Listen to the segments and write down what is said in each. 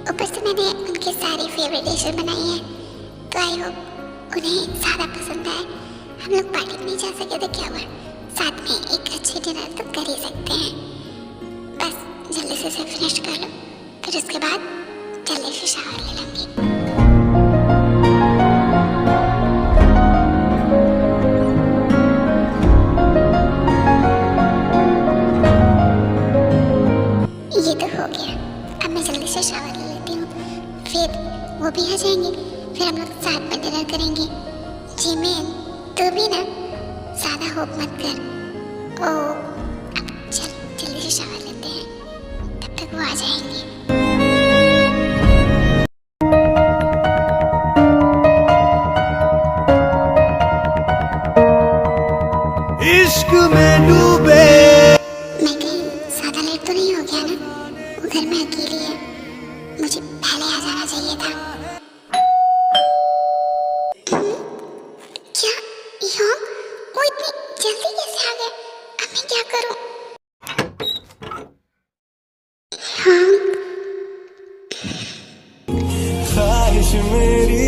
ऊपर से मैंने उनके सारी फेवरेट डिशेस बनाई हैं, तो आई होप उन्हें ज़्यादा पसंद आए। हम लोग पार्टी में नहीं जा सके तो क्या हुआ, साथ में एक अच्छी डिनर तो कर ही सकते हैं। बस जल्दी से इसे फिनिश कर लो, फिर उसके बाद जल्दी से शावर ले लूँगी। ये तो हो गया, अब मैं जल्दी से शावर ले लेती हूँ, फिर वो भी आ जाएंगे, फिर हम लोग साथ में डिनर करेंगे। जिमिन तू भी ना ज़्यादा होप मत कर। ओ अब चल जल्दी से शावर लेते हैं, तब तक वो आ जाएंगे। इश्क में डूबे। मैं कहीं ज़्यादा लेट तो नहीं हो गया ना? वो घर में अकेली है, मुझे पहले आ जाना चाहिए था। क्या यहाँ वो इतनी जल्दी कैसे आ गए? अब मैं क्या करूँ? हाँ ख्वाहिश मेरी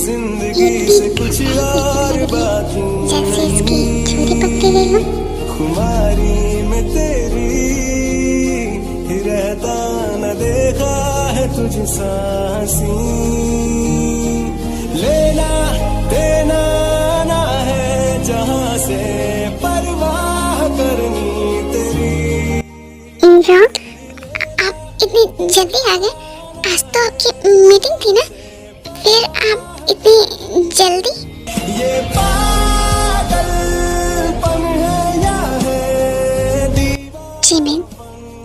जिंदगी से कुछ और बाकी जैसे इसकी चोरी पकड़ी गई हो। खुमारी में तेरी ही रहता न देखा है तुझ सांसी। लेना देना ना है जहाँ से परवाह करनी तेरी। आप इतनी जल्दी आ गए? आज तो आपकी मीटिंग थी ना, फिर आप इतनी जल्दी? ये पागलपन है या है दीवार। जिमिन,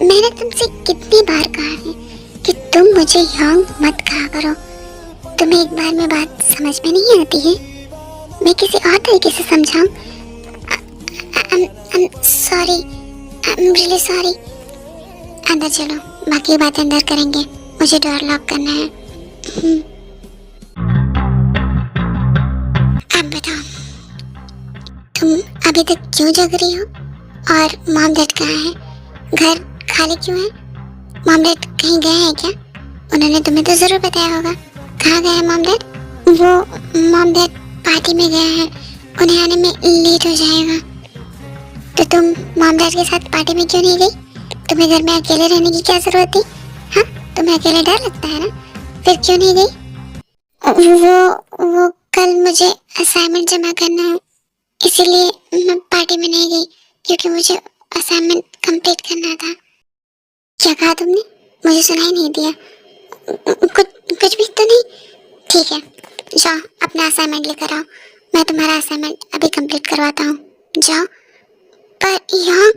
मैंने तुमसे कितनी बार कहा है कि तुम मुझे यंग मत कहा करो। तुम्हें एक बार में बात समझ में नहीं आती है? मैं किसी और तरीके से समझाऊं? Sorry, I am really sorry. अंदर चलो, बाकी बातें अंदर करेंगे, मुझे डोर लॉक करना है। अब बताओ, तुम अभी तक क्यों जग रही हो? और मॉम डैड कहाँ है? घर खाली क्यों है? मॉम डैड कहीं गए हैं क्या? उन्होंने तुम्हें तो जरूर बताया होगा। कहाँ गए हैं मॉम डैड? वो मॉम डैड पार्टी में गए हैं, उन्हें आने में लेट हो जाएगा। तो तुम मॉम डैड के साथ पार्टी में क्यों नहीं गई? तुम्हें घर में अकेले रहने की क्या जरूरत थी? हाँ, तुम्हें अकेले डर लगता है ना, फिर क्यों नहीं गई? वो कल मुझे असाइनमेंट जमा करना है, इसीलिए मैं पार्टी में नहीं गई, क्योंकि मुझे असाइनमेंट कंप्लीट करना था। क्या कहा तुमने? मुझे सुनाई नहीं दिया। कुछ भी तो नहीं। ठीक है, जाओ अपना असाइनमेंट लेकर आओ, मैं तुम्हारा असाइनमेंट अभी कंप्लीट करवाता हूँ। जाओ। पर यहाँ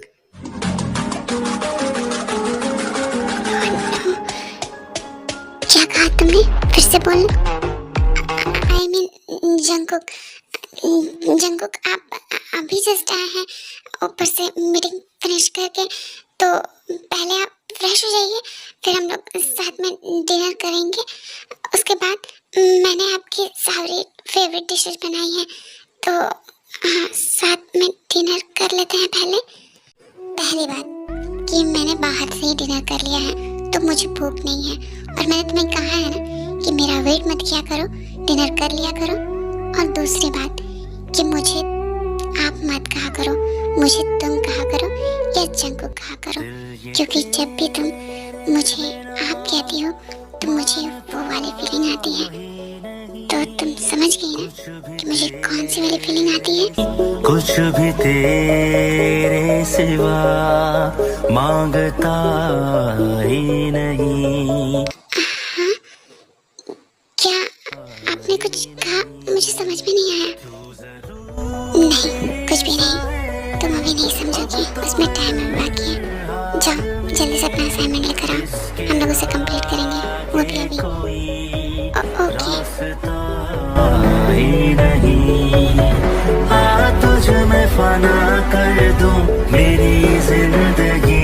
क्या कहा तुमने? फिर से बोलना। आई मीन जंकुक आप अभी जस्ट आए हैं, ऊपर से मीटिंग फिनिश करके, तो पहले आप फ्रेश हो जाइए, फिर हम लोग साथ में डिनर करेंगे। उसके बाद मैंने आपकी सारी फेवरेट डिशेस बनाई हैं, तो हाँ, साथ में डिनर कर लेते हैं। पहली बात कि मैंने बाहर से ही डिनर कर लिया है, तो मुझे भूख नहीं है, और मैंने तुम्हें कहा है ना कि मेरा वेट मत किया करो, डिनर कर लिया करो। और दूसरी बात कि मुझे आप मत कहा करो, मुझे तुम कहा करो या जंकुक कहा करो, क्योंकि जब भी तुम मुझे आप कहती हो तो मुझे वो वाली फीलिंग आती है। तो तुम समझ गई ना कि मुझे कौन सी वाली फीलिंग आती है? कुछ भी तेरे सिवा मांगता ही नहीं। हाँ, क्या आपने कुछ कहा? मुझे समझ में नहीं आया। नहीं, कुछ भी नहीं, तुम अभी नहीं समझोगी, उसमें टाइम है बाकी है। जाओ जल्दी से अपना असाइनमेंट लेकर आओ, हम लोग उसे कंप्लीट करेंगे, वो भी अभी। ओके। ही नहीं आ तुझ में फना कर दूं मेरी जिंदगी।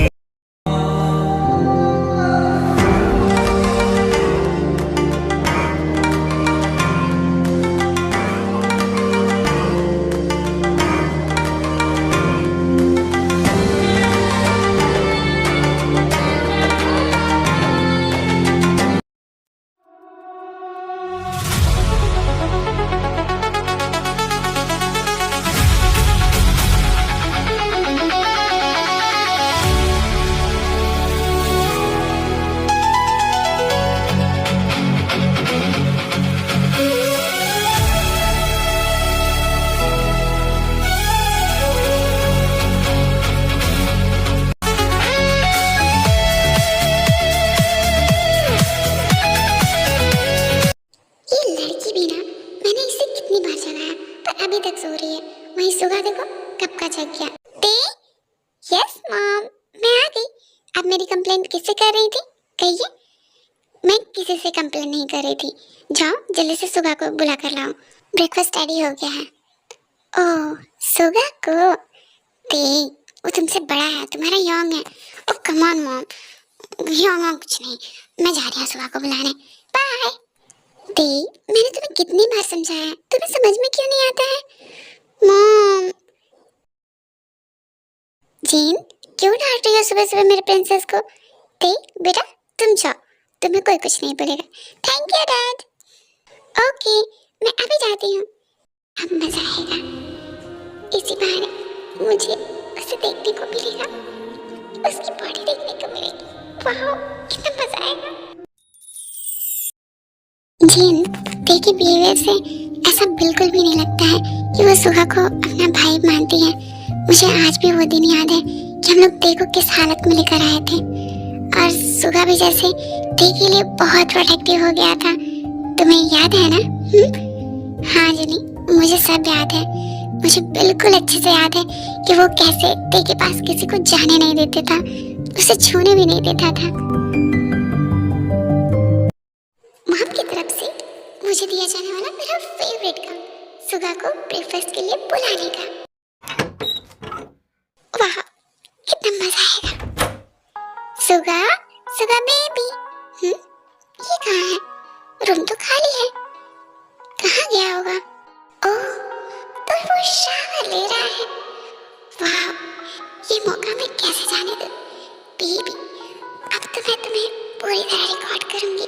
कर रही थी? कहिए। मैं किसी से कंप्लेन नहीं कर रही थी। जाओ जल्दी से सुगा को बुला कर लाओ, ब्रेकफास्ट रेडी हो गया है। ओह सुगा को? ते वो तुमसे बड़ा है, तुम्हारा यंग है। ओह कम ऑन मॉम, यंग कुछ नहीं। मैं जा रही हूँ सुगा को बुलाने, बाय। ते मैंने तुम्हें कितनी बार समझाया, तुम्हें समझ में क्यों नहीं आता है? मॉम। जीन क्यों डांट रही हो सुबह सुबह मेरे प्रिंसेस को? ते बेटा तुम जाओ, तुम्हें कोई कुछ नहीं बोलेगा। Thank you dad. ओके मैं अभी जाती हूँ। अब मजा आएगा, इसी बहाने मुझे उसे देखने को मिलेगा, उसकी बॉडी देखने को मिलेगी। वाह कितना मजा आएगा। जीन देखिए बिहेवियर से ऐसा बिल्कुल भी नहीं लगता है कि वो सुगा को अपना भाई मानती है। मुझे आज भी वो दिन याद है कि हम लोग ते को किस हालत में लेकर आए थे, और सुगा भी जैसे ते के लिए बहुत प्रोटेक्टिव हो गया था। तुम्हें याद है ना? हाँ जनी मुझे सब याद है। मुझे बिल्कुल अच्छे से याद है कि वो कैसे ते के पास किसी को जाने नहीं देते था, उसे छूने भी नहीं देता था। मॉम की तरफ से मुझे दिया जाने वाला मेरा फेवरेट काम, सुगा को ब्रेकफास्ट के लिए बुलाने का। वाह कितना मजा आएगा। सुगा, सुगा बेबी, ये कहाँ है? रूम तो खाली है, कहाँ गया होगा? ओह तो वो शावर ले रहा है। वाह ये मौका मैं कैसे जाने दूं? बेबी अब तो मैं तुम्हें पूरी तरह रिकॉर्ड करूंगी।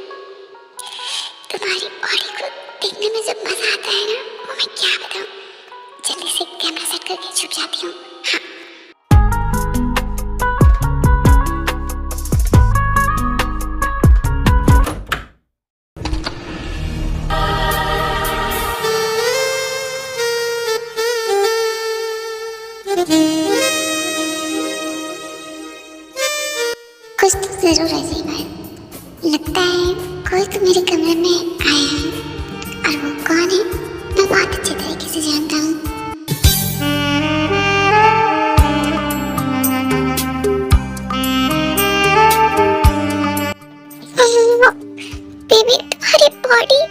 तुम्हारी बॉडी को देखने में जो मजा आता है ना, वो मैं क्या बताऊं। जल्दी से कैमरा सेट करके छुप जाती हूँ। हाँ कुछ तो जरूर ऐसी बात लगता है, कोई तो मेरे कमरे में आया है, और वो कौन है मैं बहुत अच्छे तरीके से जानता हूँ। बेबी तुम्हारी बॉडी,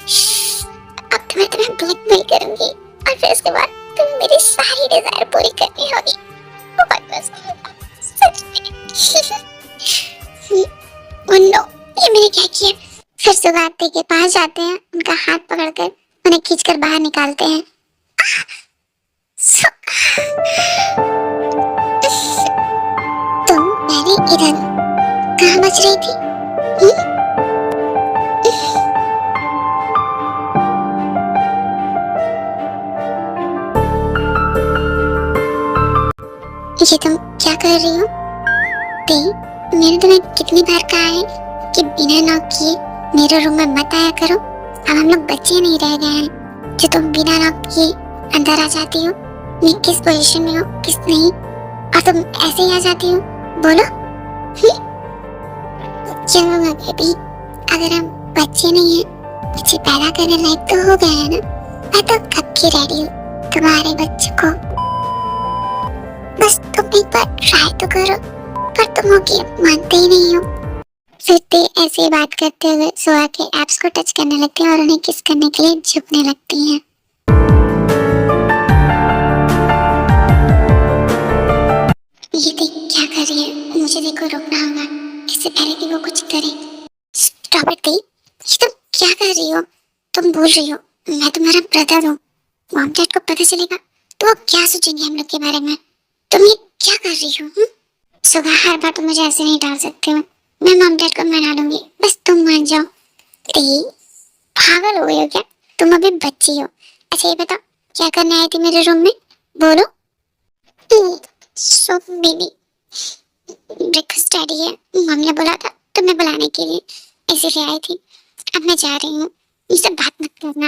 अब तो मैं तुम्हें ब्लैकमेल करूंगी और फिर उसके बाद तुम्हें मेरी सारी डिजायर पूरी करनी होगी। बहुत मजा आएगा सच में। ओह नो ये मैंने क्या किया? फिर सुगाते के पास जाते हैं, उनका हाथ पकड़कर उन्हें खींचकर बाहर निकालते हैं। तुम मैंने इधर कहाँ बच रही थी? ये तुम क्या कर रही हो? मैंने तुम्हें कितनी बार कहा है कि बिना नॉक किए मेरे रूम में मत आया करो। अब हम लोग बच्चे नहीं रह गए हैं जो तुम बिना नॉक किए अंदर आ जाती हो। मैं किस पोजीशन में हूँ किस नहीं, और तुम ऐसे ही आ जाती हो। बोलो चलो बेबी, अगर हम बच्चे नहीं है, बच्चे पैदा करने लायक तो हो गए हैं ना। मैं तो कब की रेडी हूँ तुम्हारे बच्चे को। बस तुम एक बार ट्राई तो करो, पर तुम होगी मानते ही नहीं हो। फिर ऐसे बात करते हुए सुगा के एब्स को टच करने लगती है और उन्हें किस करने के लिए झुकने लगती हैं। ये देख क्या कर रही है, मुझे देखो रोकना होगा इससे पहले कि वो कुछ करे। Stop it. ये तुम क्या कर रही हो? तुम बोल रही हो मैं तुम्हारा ब्रदर हूँ, मॉम डैड को पता चलेगा तो वो क्या सोचेंगे हम लोग के बारे में? तुम ये क्या कर रही हो? सुगा हर बार तुम मुझे ऐसे नहीं डाल सकते हो। मैं मॉम डैड को मना लूंगी, बस तुम मान जाओ। पागल हो गए हो क्या? तुम अभी बच्ची हो। अच्छा ये बताओ क्या करने आई थी मेरे रूम में? बोलो। सो बेबी ब्रेकफास्ट रेडी है, मॉम ने बोला था तुम्हें बुलाने के लिए, इसीलिए आई थी। अब मैं जा रही हूँ, मुझसे बात मत करना।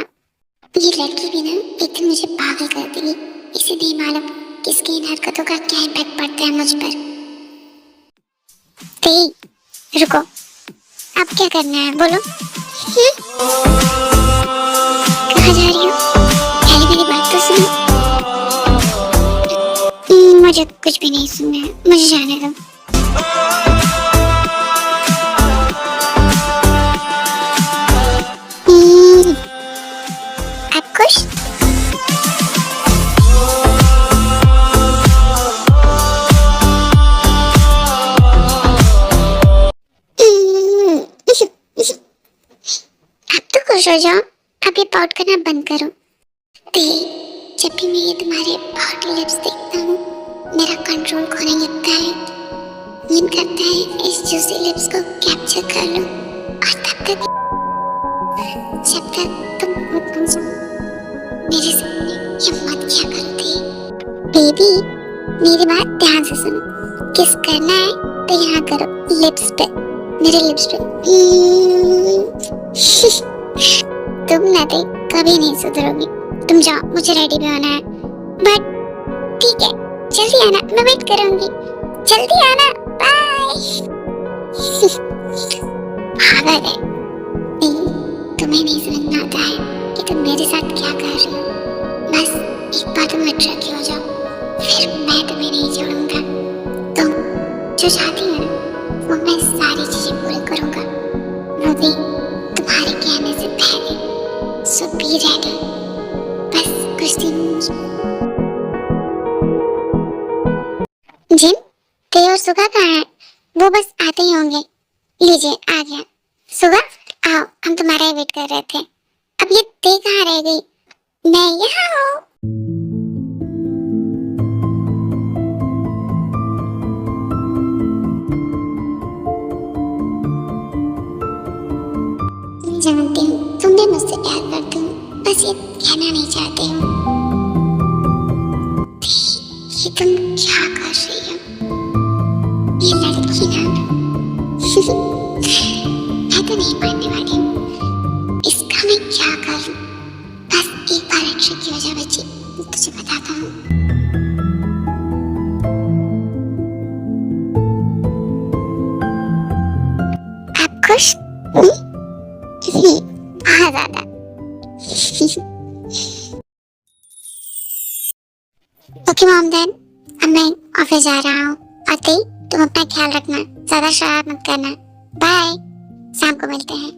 ये लड़की भी ना एक दिन मुझे पागल कर देगी। इसे नहीं मालूम किसकी इन हरकतों का क्या इम्पैक्ट पड़ता है मुझ पर। रुको, अब क्या करना है बोलो? कहाँ जा रही हो? पहले मेरी बात तो सुनो। मुझे कुछ भी नहीं सुनना है, मुझे जाने दो। खुश हो जाओ, अब ये पाउट करना बंद करो। जब भी मैं ये तुम्हारे हॉट लिप्स देखता हूँ, मेरा कंट्रोल खोने लगता है। मन करता है इस जूसी लिप्स को कैप्चर कर लूं, और तब तक जब तक तुम खुद बन जाओ, मेरे सामने हिम्मत क्या करती। बेबी, मेरी बात ध्यान से सुनो। किस करना है तो यहाँ करो, लिप्स पे, मेरे लिप्स पे। तुम ना दे कभी नहीं सुधरोगी। तुम जाओ, मुझे रेडी भी होना है। बट ठीक है, जल्दी आना, मैं वेट करूंगी। जल्दी आना, बाय। भागा गए। तुम्हें नहीं समझ में आता है कि तुम मेरे साथ क्या कर रही हो। बस एक बार तुम अट्रैक्ट हो जाओ, फिर मैं तुम्हें नहीं छोड़ूंगा। तुम जो चाहती हो ना, वो मैं सारी चीजें पूरी करूंगा, वो भी तुम्हारे कहने से पहले। सो बी रेडी। बस कुछ दिन। जिन, ते और सुगा कहाँ है? वो बस आते ही होंगे। लीजिए, आ गया। सुगा, आओ, हम तुम्हारा ही वेट कर रहे थे। अब ये ते कहाँ रह गई? मैं यहाँ हूँ। जानती हूँ तुम भी मुझसे प्यार करती हो, बस ये कहना नहीं चाहते हो। ये तुम क्या कर रही हो? ये लड़की ना मैं तो नहीं मानने वाली हूँ। इसका मैं क्या करूँ? बस एक बार अट्रैक्ट हो जा बच्ची, तुझे बताता हूँ। आप खुश? बहुत ज्यादा। ओके मॉम, देन अब मैं ऑफिस जा रहा हूँ। आते ही तुम अपना ख्याल रखना, ज्यादा शरारत मत करना। बाय, शाम को मिलते हैं।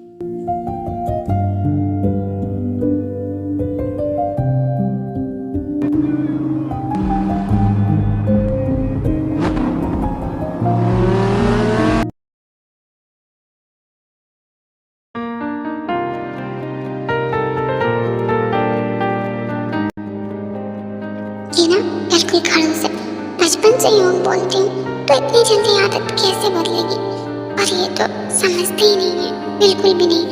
ये ना बिल्कुल खड़ूस है। बचपन से यूं बोलती हूँ तो इतनी जल्दी आदत कैसे बदलेगी? और ये तो समझते ही नहीं है, बिल्कुल भी नहीं।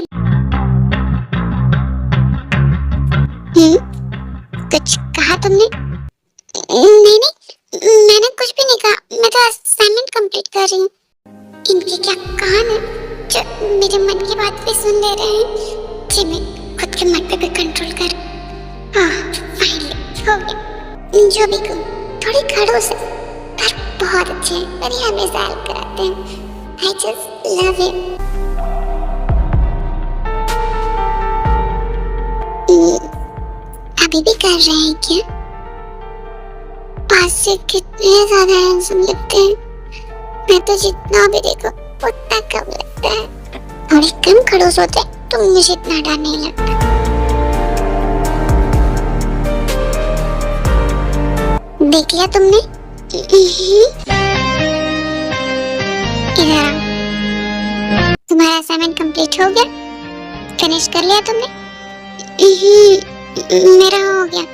कुछ कहा तुमने? नहीं नहीं, मैंने कुछ भी नहीं कहा। मैं तो असाइनमेंट कंप्लीट कर रही हूँ। इनके क्या कान है जो मेरे मन की बात भी सुन ले रहे हैं? जी, मैं खुद के मन पे भी कंट्रोल कर। फाइनली हो गया। जो भी कहूँ, थोड़ी खड़ूस है पर बहुत अच्छे हैं, और ये हमेशा हेल्प कराते हैं। I just love you. अभी भी कर रहे हैं क्या? पास से कितने ज्यादा हैंडसम लगते हैं। मैं तो जितना भी देखो उतना कम लगता है। थोड़े कम खड़ूस होते तो मुझे इतना डर नहीं लगता। देख लिया तुमने? इधर आओ। तुम्हारा असाइनमेंट कंप्लीट हो गया? फिनिश कर लिया तुमने? मेरा हो गया।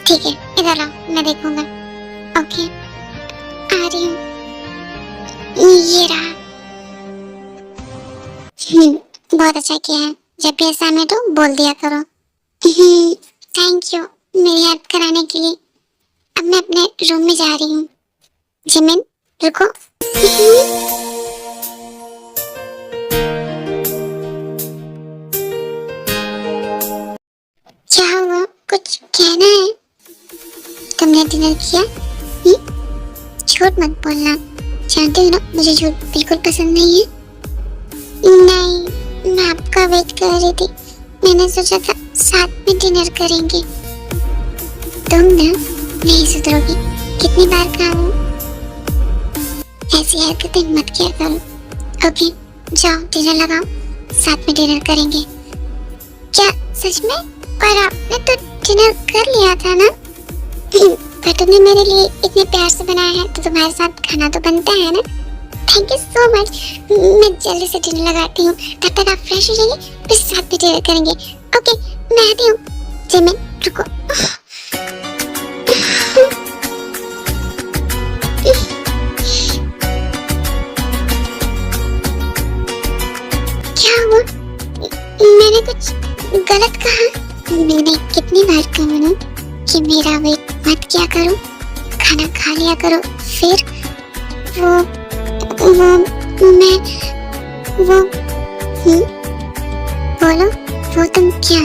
ठीक है, इधर आओ, मैं देखूंगा। ओके, आ रही हूँ। ये रहा। बहुत अच्छा किया है। जब भी असाइनमेंट हो बोल दिया करो। थैंक यू मेरी हेल्प कराने के लिए। अब मैं अपने रूम में जा रही हूँ। जिमिन, रुको। क्या हुआ? कुछ कहना है? तुमने डिनर किया? झूठ मत बोलना, जानते हो ना मुझे झूठ बिल्कुल पसंद नहीं है। नहीं, मैं आपका वेट कर रही थी। मैंने सोचा था साथ में डिनर करेंगे। तुम ना नहीं सुधरोगी, कितनी बार कहा हूँ ऐसी हरकतें मत किया करो। ओके, जाओ डिनर लगाओ, साथ में डिनर करेंगे। क्या सच में? और आपने तो डिनर कर लिया था ना? पर तुमने मेरे लिए इतने प्यार से बनाया है तो तुम्हारे साथ खाना तो बनता है ना? Thank you so much. मैं जल्दी से डिनर लगाती हूँ, तब तक आप फ्रेश हो जाइए, फिर साथ में डिनर करेंगे। ओके, मैं आती हूँ। जिमिन रुको। क्या हुआ? मैंने कुछ गलत कहा? मैंने कितनी बार कहा ना कि मेरा वेट मत किया करो, खाना खा लिया करो। फिर मैं बोलो, वो तुम क्या?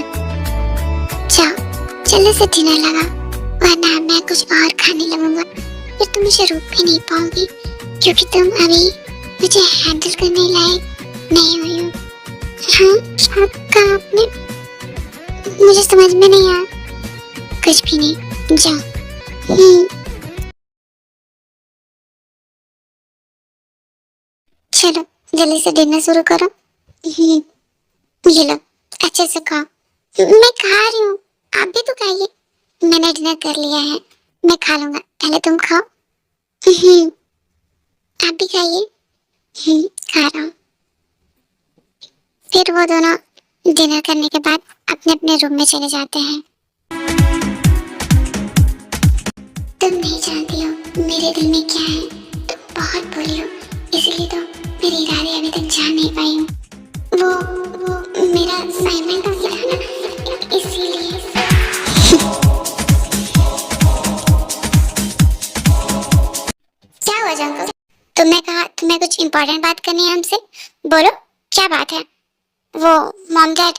जाओ जल्दी से डिनर लगा, वरना मैं कुछ और खाने लगूंगा, फिर तुम मुझे रोक भी नहीं पाओगी, क्योंकि तुम अभी मुझे हैंडल करने लायक नहीं हुई हो। हाँ, क्या कहा आपने? मुझे समझ में नहीं आया। कुछ भी नहीं, जाओ। चलो जल्दी से डिनर शुरू करो। ये लो, अच्छे से खाओ। मैं खा रही हूँ, आप भी तो खाइए। मैंने डिनर कर लिया है, मैं खा लूंगा, पहले तुम खाओ। आप भी खाइए। खा रहा हूँ। फिर वो दोनों डिनर करने के बाद अपने अपने रूम में चले जाते हैं। तुम नहीं जानती हो मेरे दिल में क्या है, तुम बहुत बुरी हो, इसलिए तो मेरे इरादे अभी तक जान नहीं पाई हूँ। वो मेरा असाइनमेंट था ना, इसीलिए। क्या हुआ जंको? तुमने कहा तुम्हें कुछ इम्पोर्टेंट बात करनी है हमसे, बोलो क्या बात है? वो मॉम डैड,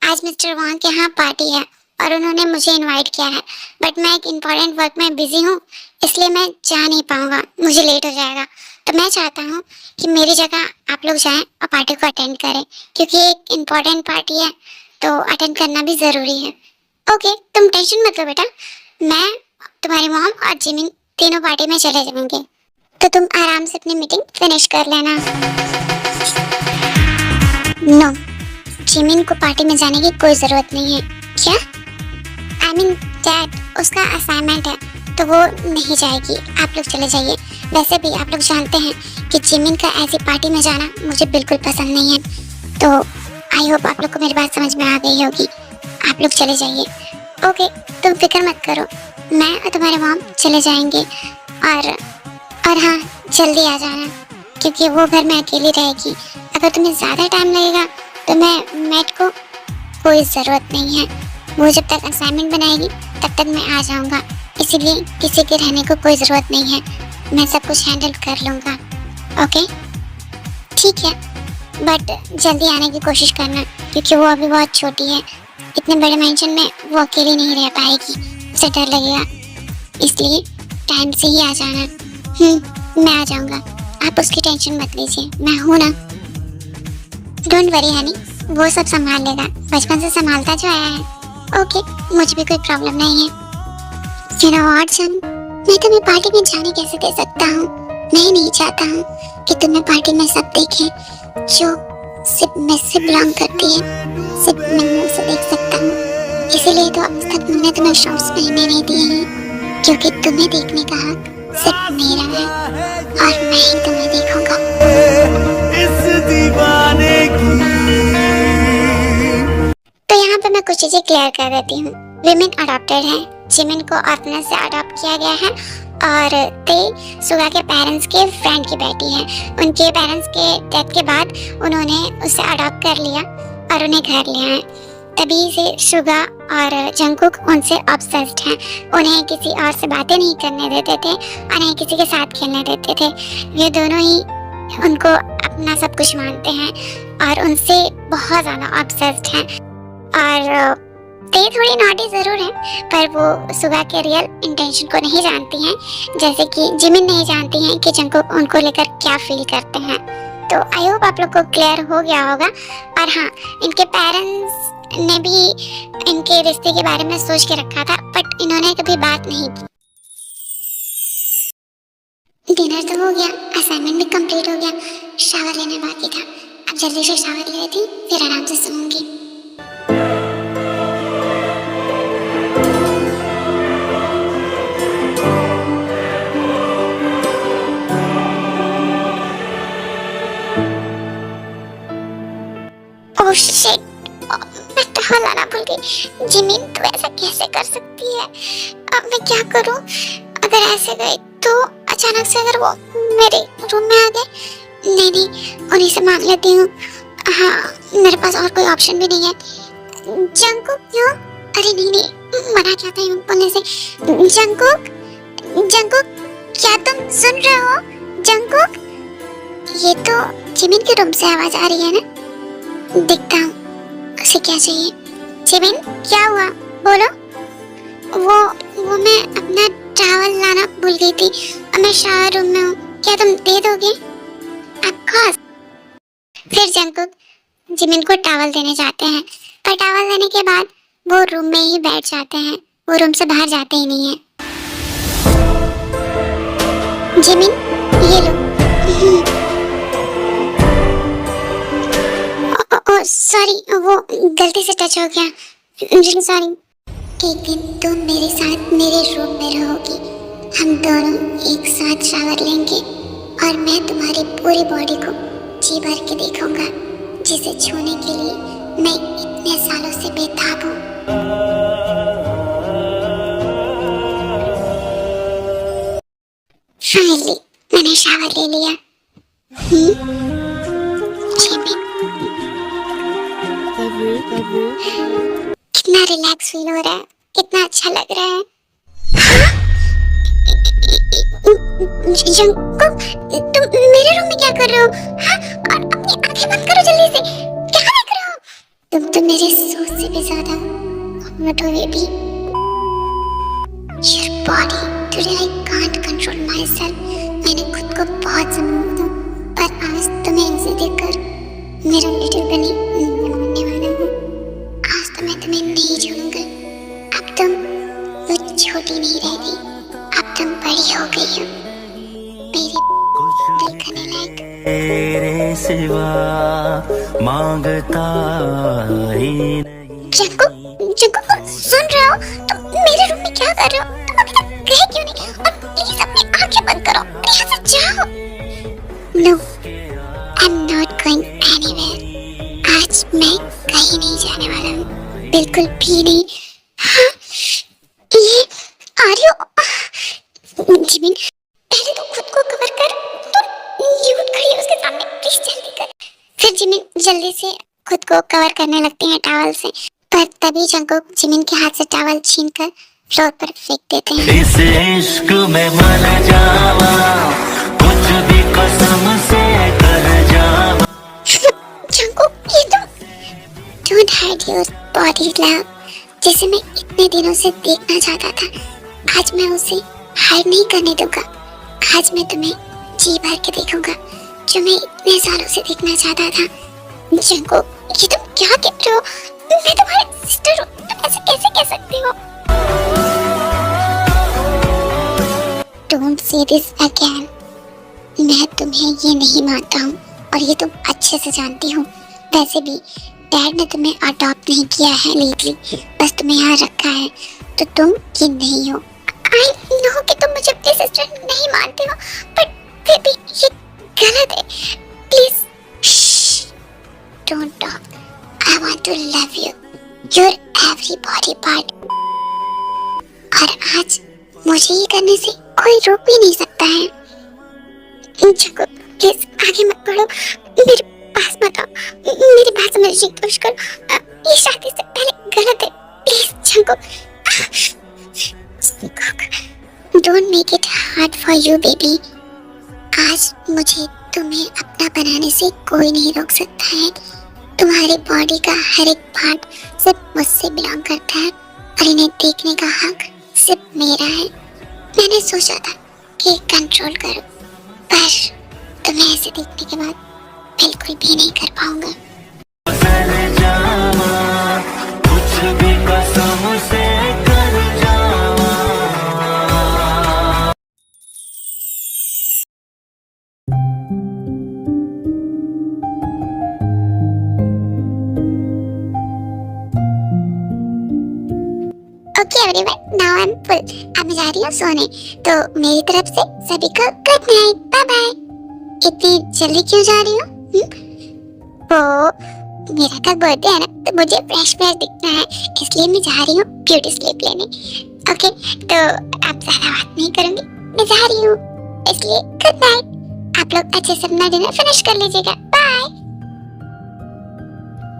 आज मिस्टर वांग के यहाँ पार्टी है और उन्होंने मुझे इनवाइट किया है, बट मैं एक इम्पोर्टेंट वर्क में बिजी हूँ, इसलिए मैं जा नहीं पाऊंगा, मुझे लेट हो जाएगा। तो मैं चाहता हूँ कि मेरी जगह आप लोग जाएं और पार्टी को अटेंड करें, क्योंकि एक इम्पोर्टेंट पार्टी है तो अटेंड करना भी ज़रूरी है। ओके, तुम टेंशन मत लो बेटा, मैं, तुम्हारी मॉम और जिमिन तीनों पार्टी में चले जाएंगे, तो तुम आराम से अपनी मीटिंग फिनिश कर लेना। नो, जिमिन को पार्टी में जाने की कोई ज़रूरत नहीं है। क्या? आई मीन डैड, उसका असाइनमेंट है तो वो नहीं जाएगी, आप लोग चले जाइए। वैसे भी आप लोग जानते हैं कि जिमिन का ऐसी पार्टी में जाना मुझे बिल्कुल पसंद नहीं है, तो आई होप आप लोग को मेरी बात समझ में आ गई होगी। आप लोग चले जाइए। ओके, तुम फिक्र मत करो, मैं और तुम्हारे मॉम चले जाएंगे। और हाँ, जल्दी आ जाना, क्योंकि वो घर में अकेली रहेगी। अगर तुम्हें ज़्यादा टाइम लगेगा तो मैं मेड को कोई ज़रूरत नहीं है, वो जब तक असाइनमेंट बनाएगी तब तक मैं आ जाऊंगा, इसीलिए किसी के रहने को कोई ज़रूरत नहीं है, मैं सब कुछ हैंडल कर लूँगा। ओके ठीक है, बट जल्दी आने की कोशिश करना, क्योंकि वो अभी बहुत छोटी है, इतने बड़े मेंशन में वो अकेली नहीं रह पाएगी, उसे डर लगेगा, इसलिए टाइम से ही आ जाना। मैं आ जाऊँगा, आप उसकी टेंशन मत लीजिए, मैं हूँ ना। डोंट वरी हनी, वो सब संभाल लेगा, बचपन से संभालता जो आया है। ओके, मुझे भी कोई प्रॉब्लम नहीं है। और जान, मैं तुम्हें पार्टी में जाने कैसे दे सकता हूँ? मैं नहीं चाहता हूँ कि तुम्हें पार्टी में सब देखें जो सिर्फ मैं से बिलोंग करती है, सिर्फ मैं उसे देख सकता हूँ, इसीलिए तो अब तक मैंने तुम्हें शॉर्ट्स पहनने नहीं दिए हैं, क्योंकि तुम्हें देखने का हक सिर्फ मेरा है और मैं ही तुम्हें देखूंगा। इस दीवाने की। तो यहाँ पे मैं कुछ चीजें क्लियर कर देती हूँ। विमेन अडॉप्टेड है, जिमिन को ऑर्फनेज से अडॉप्ट किया गया है और ते सुगा के पेरेंट्स के फ्रेंड की बेटी है। उनके पेरेंट्स के डेथ के बाद उन्होंने उसे अडॉप्ट कर लिया और उन्हें घर ले आए। तभी से सुगा और जंगकुक उनसे ऑब्सेस्ड हैं। उन्हें किसी और से बातें नहीं करने देते थे, उन्हें किसी के साथ खेलने देते थे। ये दोनों ही उनको अपना सब कुछ मानते हैं और उनसे बहुत ज़्यादा ऑब्सेस्ड हैं। और ते थोड़ी नॉटी ज़रूर है, पर वो सुगा के रियल इंटेंशन को नहीं जानती हैं, जैसे कि जिमिन नहीं जानती हैं कि जंगकुक उनको लेकर क्या फील करते हैं। तो आई होप आप लोग को क्लियर हो गया होगा। और हाँ, इनके पेरेंट्स ने भी इनके रिश्ते के बारे में सोच के रखा था, बट इन्होंने कभी बात नहीं की। डिनर तो हो गया, असाइनमेंट भी कंप्लीट हो गया, शावर लेना बाकी था। अब जल्दी से शावर ले लेती, फिर आराम से सोऊंगी। शिट, मैं टॉवल लाना भूल गई। जिमिन तू ऐसा कैसे कर सकती है? अब मैं क्या करूं? अगर ऐसे गई तो अचानक से अगर वो मेरे रूम में आ गए, नहीं उन्हीं से मांग लेती हूँ। हाँ, मेरे पास और कोई ऑप्शन भी नहीं है। जंगकुक क्यों? अरे नहीं, मना क्या था यूं बोलने से। जंगकुक, जंगकुक क्या तुम सुन रहे हो? जंगकुक, ये तो जिमिन के रूम से आवाज आ रही है ना। देखता हूँ उसे क्या चाहिए। जिमिन क्या हुआ? बोलो। वो मैं अपना टॉवल लाना भूल गई थी और मैं शावर रूम में हूँ, क्या तुम दे दोगे? Of course. फिर जंगकुक जिमिन को टॉवल देने जाते हैं, पर टॉवल देने के बाद वो रूम में ही बैठ जाते हैं, वो रूम से बाहर जाते ही नहीं है। जिमिन ये लो। ओ सॉरी, वो गलती से टच हो गया, रियली सॉरी। एक दिन तुम मेरे साथ मेरे रूम में रहोगी, हम दोनों एक साथ शावर लेंगे और मैं तुम्हारी पूरी बॉडी को जी भर के देखूंगा, जिसे छूने के लिए मैं इतने सालों से बेताब हूँ। फाइनली मैंने शावर ले लिया। कितना रिलैक्स फील हो रहा है, कितना अच्छा लग रहा है। जंगकुक, तुम मेरे रूम में क्या कर रहे हो? हाँ? और अपनी आंखें बंद करो जल्दी से, क्या देख रहे हो? तुम तो मेरे सोच से भी ज्यादा हॉट हो baby. Your body, today I can't control myself. मैंने खुद को बहुत संभाला था, पर आज तुम्हें इसे देखकर मेरा लिटिल बनी होने वाला हूँ। आज तो मैं तुम्हें नहीं छोड़ूंगा। अब तुम वो छोटी नहीं रह गई, अब तुम बड़ी हो गई हो, मेरे दिल करने लायक। तेरे सिवा मांगता ही नहीं। जंगकुक सुन रहे हो? तुम मेरे रूम में क्या कर रहे हो? तुम अभी तक गए क्यों नहीं? और प्लीज अपनी आंखें बंद करो, यहाँ से जाओ। No, I'm not going anywhere. आज मैं कहीं नहीं जाने वाला हूँ, बिल्कुल भी नहीं। हाँ, ये आर्यो जिमिन, पहले तो खुद को कवर कर, तो न्यूड खड़ी है उसके सामने, प्लीज जल्दी कर। फिर जिमिन जल्दी से खुद को कवर करने लगती है टॉवल से, पर तभी जंगकुक जिमिन के हाथ से टॉवल छीनकर फ्लोर पर फेंक देते हैं। इस इश्क में मर जावा, कुछ भी कसम से कर जावा। जंगकुक, ये don't hide your body love, जैसे मैं इतने दिनों से देखना चाहता था। आज मैं उसे हाइड नहीं करने दूंगा। आज मैं तुम्हें जी भर के देखूंगा, जो मैं इतने सालों से देखना चाहता था। जंगकुक, ये तुम क्या कह रहे हो? मैं तुम्हारी सिस्टर हूँ, तुम ऐसे कैसे कह सकते हो? Don't say this again. मैं तुम्हें ये नहीं मानता हूँ और ये तुम अच्छे से जानती हो। वैसे भी डैड ने तुम्हें अडॉप्ट नहीं किया है लीगली, बस तुम्हें यहाँ रखा है, तो तुम ये नहीं हो। आई नो कि तुम मुझे अपनी सिस्टर नहीं मानते हो, पर फिर भी ये गलत है। Please don't talk. I want to love you, your every body part. और आज मुझे ये करने से कोई रोक भी नहीं सकता है। जंगकुक, प्लीज आगे मत बढ़ो, मेरे पास मत आओ, मेरी बात समझने की कोशिश करो। ये शादी से पहले गलत है, please Jungkook. Don't make it hard for you baby. आज मुझे तुम्हें अपना बनाने से कोई नहीं रोक सकता है। तुम्हारी बॉडी का हर एक पार्ट सिर्फ मुझसे बिलोंग करता है और इन्हें देखने का हक सिर्फ मेरा है। मैंने सोचा था कि कंट्रोल करूं, पर तुम्हें ऐसे देखने के बाद बिल्कुल भी नहीं कर पाऊंगा। कुछ भी कसम से कर जावा। Okay everyone, now I am full. अब मैं जा रही हूँ सोने, तो मेरी तरफ से सभी को गुड नाइट, बाय बाय। इतनी जल्दी क्यों जा रही हो? वो मेरा कल बर्थडे है ना, तो मुझे फ्रेश फ्रेश दिखना है, इसलिए मैं जा रही हूँ ब्यूटी स्लीप लेने। ओके, तो आप ज्यादा बात नहीं करूंगी, मैं जा रही हूँ, इसलिए गुड नाइट। आप लोग अच्छे से अपना डिनर फिनिश कर लीजिएगा, बाय।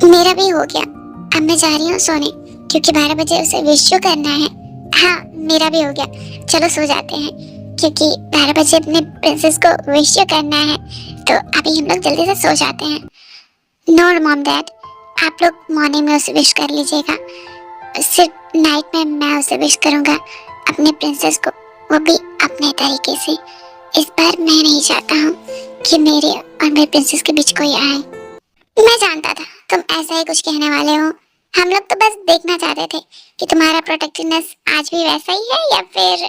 मेरा भी हो गया, अब मैं जा रही हूँ सोने, क्योंकि 12 बजे उसे विश करना है। हाँ, मेरा भी हो गया, चलो सो जाते हैं, क्योंकि 12 बजे अपने प्रिंसेस को विश करना है, तो अभी हम लोग जल्दी से सो जाते हैं। नो मॉम डैड, आप लोग मॉर्निंग में उसे विश कर लीजिएगा, सिर्फ नाइट में मैं उसे विश करूंगा अपने प्रिंसेस को, वो भी अपने तरीके से। इस बार मैं नहीं चाहता हूँ कि मेरे और मेरे प्रिंसेस के बीच कोई आए। मैं जानता था तुम ऐसा ही कुछ कहने वाले हो, हम लोग तो बस देखना चाहते थे कि तुम्हारा प्रोटेक्टिवनेस आज भी वैसा ही है या फिर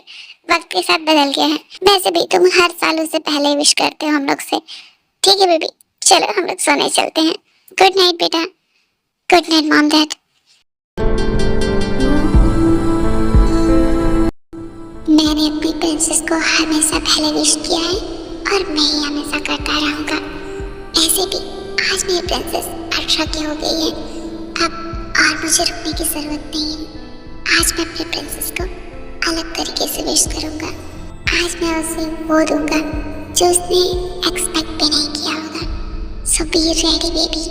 वक्त के साथ बदल गया है। वैसे भी तुम हर साल उससे पहले विश करते हो हम लोग से। ठीक है बेबी, चलो हम लोग सोने चलते हैं। गुड नाइट बेटा। Good night mom dad. मैंने अपनी प्रिंसेस को हमेशा पहले विश किया है और मैं ही हमेशा करता रहूंगा। ऐसे भी आज मेरी प्रिंसेस 18 की हो गई है, अब और मुझे रुकने की जरूरत नहीं है। आज मैं अपने प्रिंसेस को अलग तरीके से विश करूंगा। आज मैं उसे वो दूंगा जो उसने एक्सपेक्ट भी नहीं किया होगा। सो बी रेडी बेबी।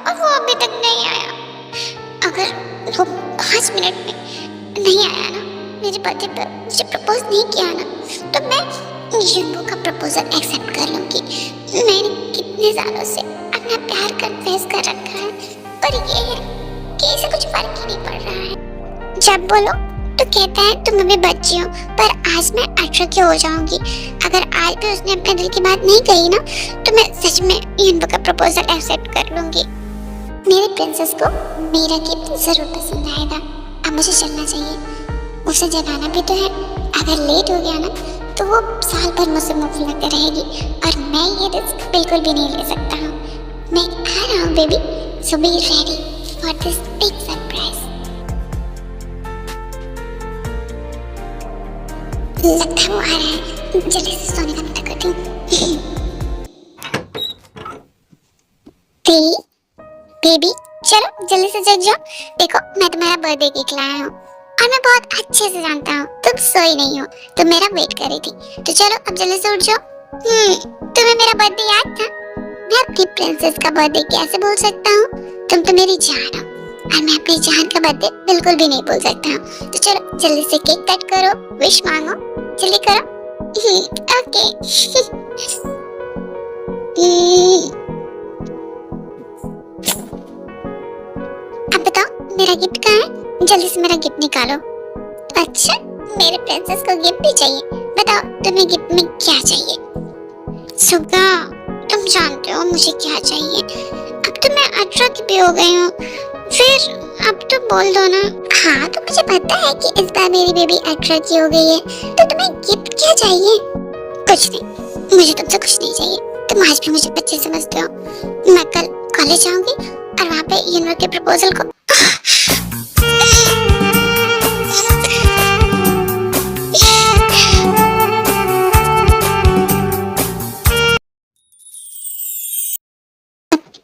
और वो अभी तक नहीं आया। अगर वो 5 मिनट में नहीं आया ना, मेरे बर्थडे पर मुझे प्रपोज नहीं किया ना, तो मैं युनबो का प्रपोजल एक्सेप्ट कर लूंगी। मैंने कितने सालों से अपना प्यार कन्फेस कर रखा है, पर ये है कि इसे कुछ फर्क ही नहीं पड़ रहा है। जब बोलो तो कहता है तुम अभी बच्ची हो, पर आज मैं 18 की हो जाऊंगी। अगर आज भी उसने अपने दिल की बात नहीं कही ना, तो मैं सच में युनबो का प्रपोजल एक्सेप्ट कर लूंगी। मेरे प्रिंसेस को मेरा गिफ्ट जरूर पसंद आएगा। अब मुझे चलना चाहिए, उसे जगाना भी तो है। अगर लेट हो गया ना, तो वो साल भर मुझसे मुंह फुलाते रहेगी और मैं ये रिस्क बिल्कुल भी नहीं ले सकता हूँ। मैं आ रहा हूँ baby, so be ready for this big surprise. लगता है वो आ रहा है, जल्दी से सोने का नाटक करती हूँ। बेबी चलो जल्दी से जग जाओ। देखो मैं तुम्हारा बर्थडे केक लाया हूँ और मैं बहुत अच्छे से जानता हूँ तुम सोई नहीं हो, तो मेरा वेट कर रही थी। तो चलो अब जल्दी से उठ जाओ। तुम्हें मेरा बर्थडे याद था? मैं अपनी प्रिंसेस का बर्थडे कैसे भूल सकता हूँ? तुम तो मेरी जान हो और मैं अपनी जान का बर्थडे बिल्कुल भी नहीं भूल सकता हूँ। तो चलो जल्दी से केक कट करो, विश मांगो, जल्दी करो। ओके। अब बताओ मेरा गिफ्ट कहाँ है? जल्दी से मेरा गिफ्ट निकालो। अच्छा, मेरे प्रिंसेस को गिफ्ट भी चाहिए। बताओ तुम्हें गिफ्ट में क्या चाहिए? सुगा, तुम जानते हो मुझे क्या चाहिए। अब तो मैं 18 की भी हो गई हूँ, फिर अब तो बोल दो ना। हाँ तो मुझे पता है कि इस बार मेरी बेबी 18 की हो गई है, तो तुम्हें गिफ्ट क्या चाहिए? कुछ नहीं, मुझे तुमसे कुछ नहीं चाहिए। तुम आज भी मुझे बच्चे समझते हो। मैं कल कॉलेज जाऊंगी और वहाँ पे युनबो के प्रपोजल को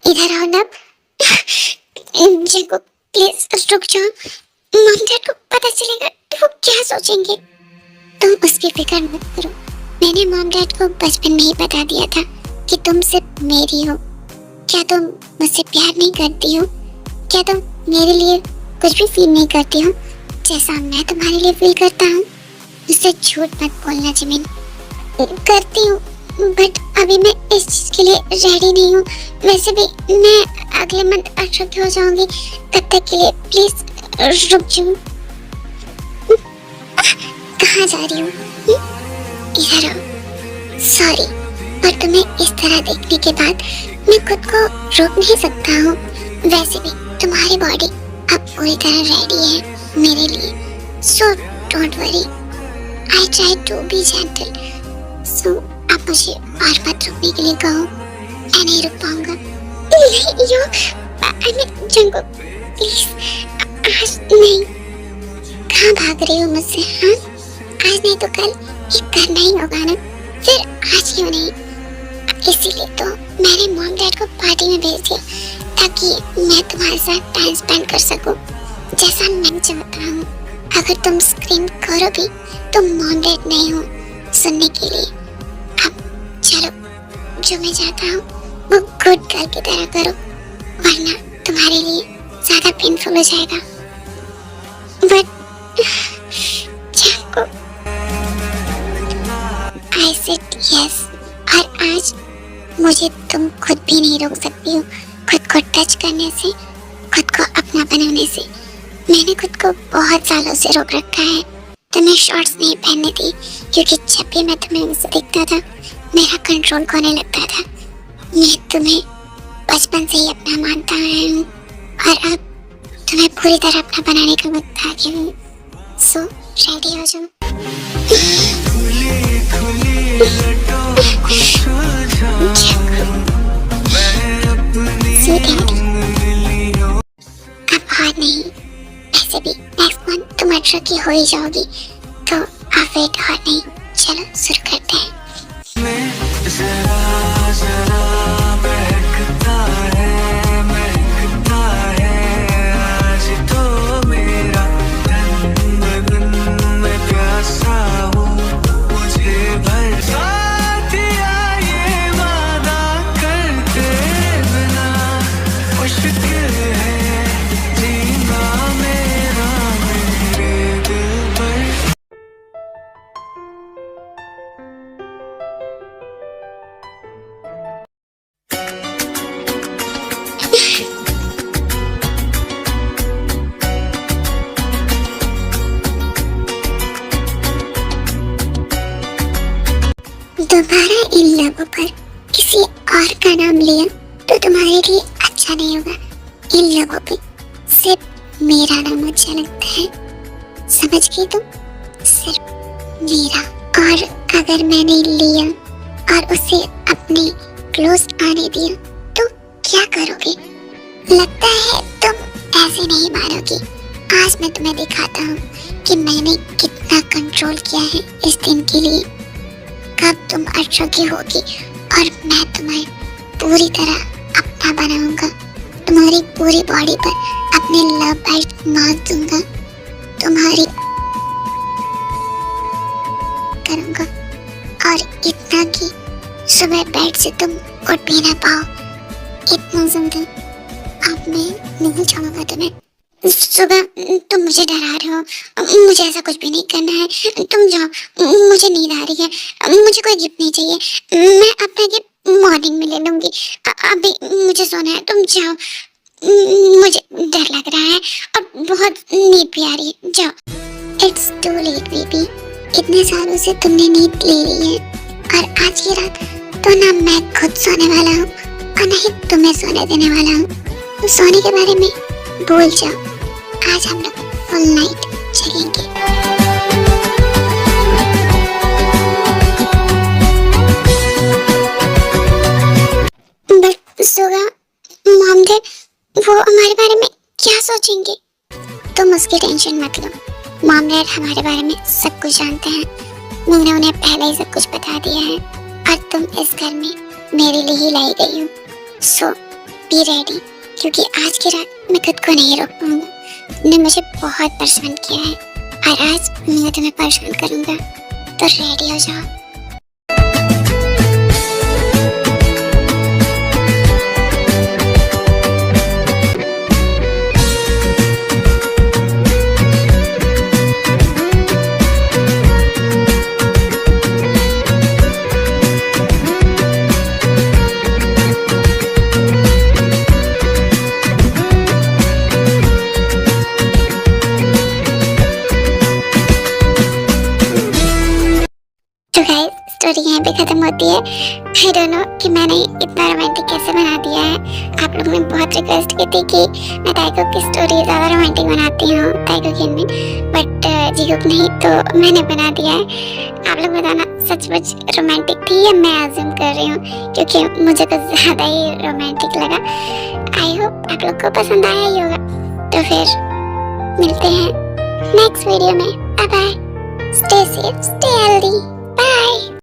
इधर आओ ना। प्लीज रुक जाओ। मॉम डैड को पता चलेगा तो वो क्या सोचेंगे? तुम उसकी फिक्र मत करो। मैंने मॉम डैड को बचपन में ही बता दिया था कि तुम सिर्फ मेरी हो। क्या तुम मुझसे प्यार नहीं करती हो? क्या तुम मेरे लिए कुछ भी फील नहीं करती हो जैसा मैं तुम्हारे लिए फील करता हूँ? मुझसे झूठ मत बोलना जिमिन। करती हूँ, बट अभी मैं इस चीज के लिए रेडी नहीं हूँ। वैसे भी मैं अगले मंथ 18 की हो जाऊंगी, तब तक के लिए प्लीज रुक जाओ। कहाँ जा रही हूँ? इधर आओ। सॉरी, पर तुम्हें इस तरह देखने के बाद मैं खुद को रोक नहीं सकता हूँ। वैसे भी तुम्हारी बॉडी अब पूरी तरह रेडी है मेरे लिए, so don't worry. I try to be gentle, so आप मुझे और मत रुकने के लिए कहो। मैं नहीं रुक पाऊंगा। नहीं यो, आई मीन जंगकुक प्लीज आज नहीं। कहाँ भाग रही हो मुझसे? हाँ, आज नहीं तो कल ये करना ही होगा ना, फिर आज क्यों नहीं? इसीलिए तो मैंने मॉम डैड को पार्टी में भेज दिया ताकि मैं तुम्हारे साथ टाइम स्पेंड कर सकूं जैसा मैं चाहता हूँ। अगर तुम स्क्रीन करो भी तो मॉम डैड नहीं हो सुनने के लिए। अब चलो, जो मैं चाहता हूँ वो गुड गर्ल की तरह करो, वरना तुम्हारे लिए ज्यादा पेनफुल हो जाएगा। But Jungkook, I said yes, और आज मुझे तुम खुद भी नहीं रोक सकती हो खुद को टच करने से, खुद को अपना बनाने से। मैंने खुद को बहुत सालों से रोक रखा है। तुम्हें शॉर्ट्स नहीं पहनने दी क्योंकि जब भी मैं तुम्हें उनसे देखता था मेरा कंट्रोल खोने लगता था। मैं तुम्हें बचपन से ही अपना मानता आया हूँ और अब तुम्हें पूरी तरह अपना बनाने का वक्त आ गया हूँ। सो रेडी हो जाओ। खुली खुली लटों को सुलझाऊं मैं अपनी उंगलियों। अब और नहीं, ऐसे भी नेक्स्ट मंथ तुम 18 की हो ही जाओगी, तो अब वेट और नहीं, चलो शुरू करते हैं। में जरा जरा महकता है आज तो मेरा तन बदन में प्यासा हो मुझे भर साथिया ये वादा करते बिना मुश्किल है जीना मेरा मेरे दिल पर। दोबारा इन लोगों पर किसी और का नाम लिया तो तुम्हारे लिए अच्छा नहीं होगा। इन लोगों पे सिर्फ मेरा नाम अच्छा लगता है, समझ गई तुम? सिर्फ मेरा। और अगर मैंने लिया और उसे अपने क्लोज आने दिया तो क्या करोगे? लगता है तुम ऐसे नहीं मानोगे। आज मैं तुम्हें दिखाता हूँ कि मैंने कितना कंट्रोल किया है इस दिन के लिए। कब तुम 18 की होगी और मैं तुम्हें पूरी तरह अपना बनाऊंगा, तुम्हारी पूरी बॉडी पर अपने लव बाइट मार दूंगा, तुम्हारी करूंगा, और इतना कि सुबह बेड से तुम उठ भी ना पाओ। इतना ज्यादा अब मैं नहीं छोड़ूंगा तुम्हें। सुबह तुम मुझे डरा रहे हो, मुझे ऐसा कुछ भी नहीं करना है, तुम जाओ, मुझे नींद आ रही है, मुझे कोई गिफ्ट नहीं चाहिए, मैं अपना गिफ्ट मॉर्निंग में ले लूंगी, अभी मुझे सोना है, तुम जाओ, मुझे डर लग रहा है और बहुत नींद भी आ रही है, जाओ। इट्स टू लेट बेबी, इतने सालों से तुमने नींद ले ली है और आज की रात तो ना मैं खुद सोने वाला हूँ और ना ही तुम्हें सोने देने वाला हूँ। सोने के बारे में भूल जाओ, आज हम लोग फुल नाइट जगेंगे। बट सुगा, मॉम डैड वो हमारे बारे में क्या सोचेंगे? तुम उसकी टेंशन मत लो, मॉम डैड हमारे बारे में सब कुछ जानते हैं। मैंने उन्हें पहले ही सब कुछ बता दिया है और तुम इस घर में मेरे लिए ही लाई गई हो। सो बी रेडी, क्योंकि आज की रात मैं खुद को नहीं रोक पाऊंगा। तुमने मुझे बहुत परेशान किया है और आज मैं तुम्हें परेशान करूंगा, तो रेडी हो जाओ। स्टोरी यहीं पे खत्म होती है। आई डोंट नो कि मैंने इतना रोमांटिक कैसे बना दिया है। आप लोगों ने बहुत रिक्वेस्ट की थी कि मैं ताइकुक की स्टोरी ज़्यादा रोमांटिक बनाती हूँ, ताइकुक बट जीकुक नहीं, तो मैंने बना दिया है। आप लोग बताना सचमुच रोमांटिक थी या मैं अज्यूम कर रही हूँ, क्योंकि मुझे कुछ ज़्यादा ही रोमांटिक लगा। आई होप आप लोग को पसंद आया ही होगा। तो फिर मिलते हैं नेक्स्ट वीडियो में। Bye bye, stay safe, stay healthy.